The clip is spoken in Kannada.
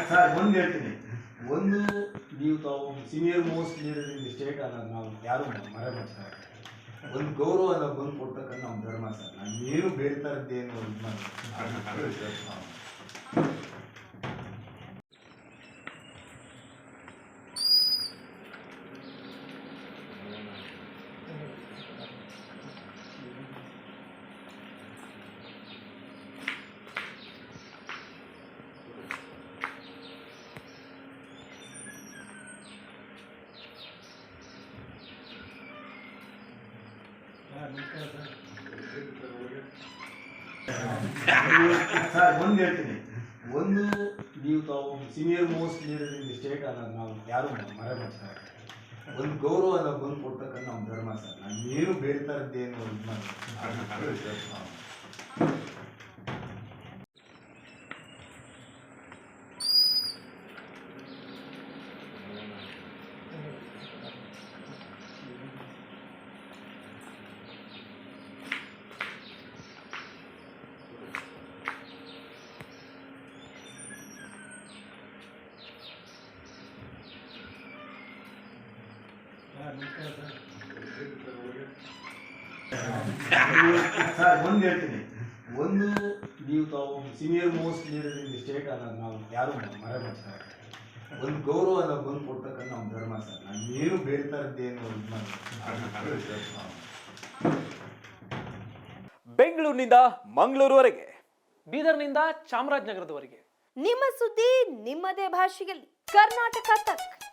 ಸರ್ ಒಂದು ಹೇಳ್ತೀನಿ, ಒಂದು ನೀವು ತಾವು senior most leader in the state ಅನ್ನೋದು ನಾವು ಯಾರು ಮರೆಮಾಡ್ತಾರೆ. ಒಂದು ಗೌರವ ಅನ್ನೋದು ಬಂದು ಕೊಡ್ತಕ್ಕಂಥ ನಮ್ಮ ಧರ್ಮ ಸರ್. ನಾನು ಏನು ಬೇಡ್ತಾ ಇದ್ದೇನು ಇದು ಮಾಡಿ ಸರ್ ಒಂದು ಹೇಳ್ತೀನಿ, ಒಂದು ನೀವು ತಾವು senior most leader in the state ಅನ್ನೋದು ನಾವು ಯಾರು ಮರೆಮಾಡ್ತಾರೆ. ಒಂದು ಗೌರವ ಅನ್ನೋದು ಬಂದು ಕೊಡ್ತಕ್ಕಂಥ ನಮ್ಮ ಧರ್ಮ ಸರ್. ನಾನು ಏನು ಬೇಡ್ತಾ ಇದ್ದೇನು ಇದು ಮಾಡಿ ಸರ್ ಒಂದು ಹೇಳ್ತೀನಿ, ಒಂದು ನೀವು ತಾವು senior most leader in the state ಅನ್ನೋದು ನಾವು ಯಾರು ಮರೆಮಾಡ್ತಾರೆ. ಒಂದು ಗೌರವ ಅನ್ನೋದು ಬಂದು ಕೊಡ್ತಕ್ಕಂಥ ನಮ್ಮ ಧರ್ಮ ಸರ್. ನಾನು ಏನು ಬೇಡ್ತಾ ಇದ್ದೇನು ಇದು ಮಾಡಿ ಬೆಂಗಳೂರಿನಿಂದ ಮಂಗಳೂರುವರೆಗೆ, ಬೀದರ್ನಿಂದ ಚಾಮರಾಜನಗರದವರೆಗೆ ನಿಮ್ಮ ಸುದ್ದಿ ನಿಮ್ಮದೇ ಭಾಷೆಯಲ್ಲಿ ಕರ್ನಾಟಕ ತಕ್.